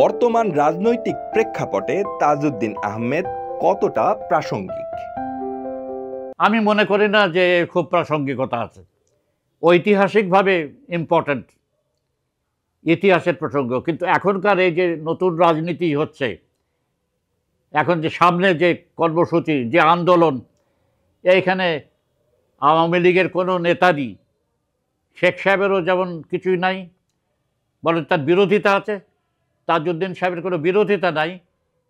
বর্তমান রাজনৈতিক প্রেক্ষাপটে তাজউদ্দিন আহমেদ কতটা প্রাসঙ্গিক? আমি মনে করি না যে খুব প্রাসঙ্গিকতা আছে। ঐতিহাসিকভাবে ইম্পর্ট্যান্ট, ইতিহাসের প্রসঙ্গ, কিন্তু এখনকার এই যে নতুন রাজনীতি হচ্ছে, এখন যে সামনে যে কর্মসূচি, যে আন্দোলন, এইখানে আওয়ামী লীগের কোনো নেতারই, শেখ সাহেবেরও যেমন কিছুই নাই, বরং তার বিরোধিতা আছে। তাজউদ্দিন সাহেবের কোনো বিরোধিতা নাই,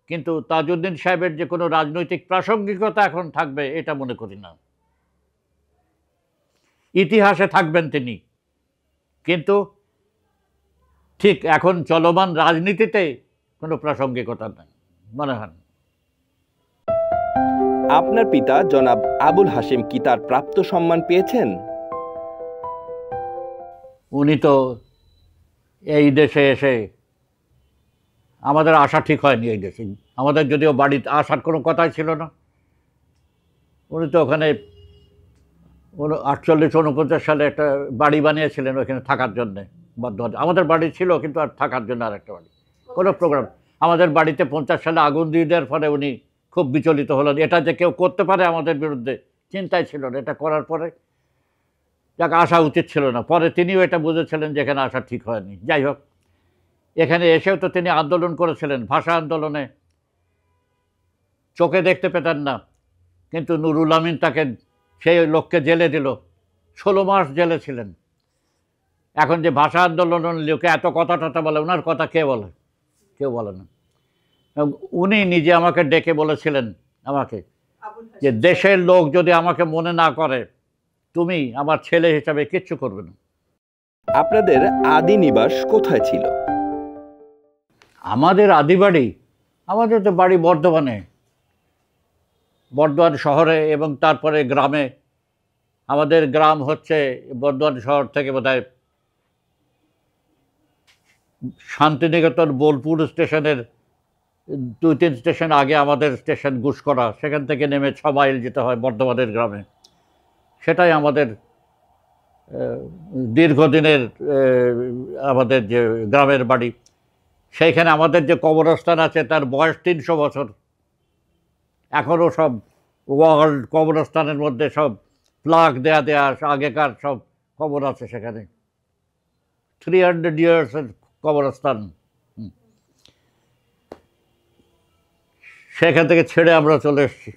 কিন্তু তাজউদ্দিন সাহেবের যে কোনো রাজনৈতিক প্রাসঙ্গিকতা এখন থাকবে এটা মনে করি না। ইতিহাসে থাকবেন তিনি, কিন্তু ঠিক এখন চলমান রাজনীতিতে কোনো প্রাসঙ্গিকতা নেই মনে হয়। আপনার পিতা জনাব আবুল হাশেম কি তার প্রাপ্ত সম্মান পেয়েছেন? উনি তো এই দেশে এসে, আমাদের আসা ঠিক হয়নি এই দেশে, আমাদের যদিও বাড়িতে আসার কোনো কথাই ছিল না। উনি তো ওখানে 48-49 সালে একটা বাড়ি বানিয়েছিলেন ওইখানে থাকার জন্যে। আমাদের বাড়ি ছিল, কিন্তু আর থাকার জন্য আর একটা বাড়ি, কোনো প্রোগ্রাম। আমাদের বাড়িতে 50 সালে আগুন দিয়ে দেওয়ার পরে উনি খুব বিচলিত হলেন, এটা যে কেউ করতে পারে আমাদের বিরুদ্ধে, চিন্তায় ছিল না। এটা করার পরে যাকে আসা উচিত ছিল না, পরে তিনিও এটা বুঝেছিলেন যে এখানে আসা ঠিক হয়নি। যাই হোক, এখানে এসেও তো তিনি আন্দোলন করেছিলেন, ভাষা আন্দোলনে। চোখে দেখতে পেতেন না, কিন্তু নুরুল আমিন তাকে, সেই লোককে জেলে দিল, 16 মাস জেলে ছিলেন। এখন যে ভাষা আন্দোলনের লোকে এত কথা টথা বলে, ওনার কথা কে বলে? কেউ বলে না। উনি নিজে আমাকে ডেকে বলেছিলেন আমাকে যে দেশের লোক যদি আমাকে মনে না করে, তুমি আমার ছেলে হিসাবে কিচ্ছু করবে না। আপনাদের আদি নিবাস কোথায় ছিল? আমাদের আদি বাড়ি, আমাদের তো বাড়ি বর্ধমানে, বর্ধমান শহরে এবং তারপরে গ্রামে। আমাদের গ্রাম হচ্ছে বর্ধমান শহর থেকে বোধহয় শান্তিনিকেতন বোলপুর স্টেশনের 2-3 স্টেশন আগে আমাদের স্টেশন গুসকরা, সেখান থেকে নেমে 6 মাইল যেতে হয় বর্ধমানের গ্রামে। সেটাই আমাদের দীর্ঘদিনের আমাদের যে গ্রামের বাড়ি। সেইখানে আমাদের যে কবরস্থান আছে তার বয়স 300 বছর। এখনও সব ওয়ার্ল্ড কবরস্থানের মধ্যে সব প্লাগ দেয়া আগেকার সব কবর আছে সেখানে। 300 ইয়ার্সের কবরস্থান। সেখান থেকে ছেড়ে আমরা চলে এসেছি।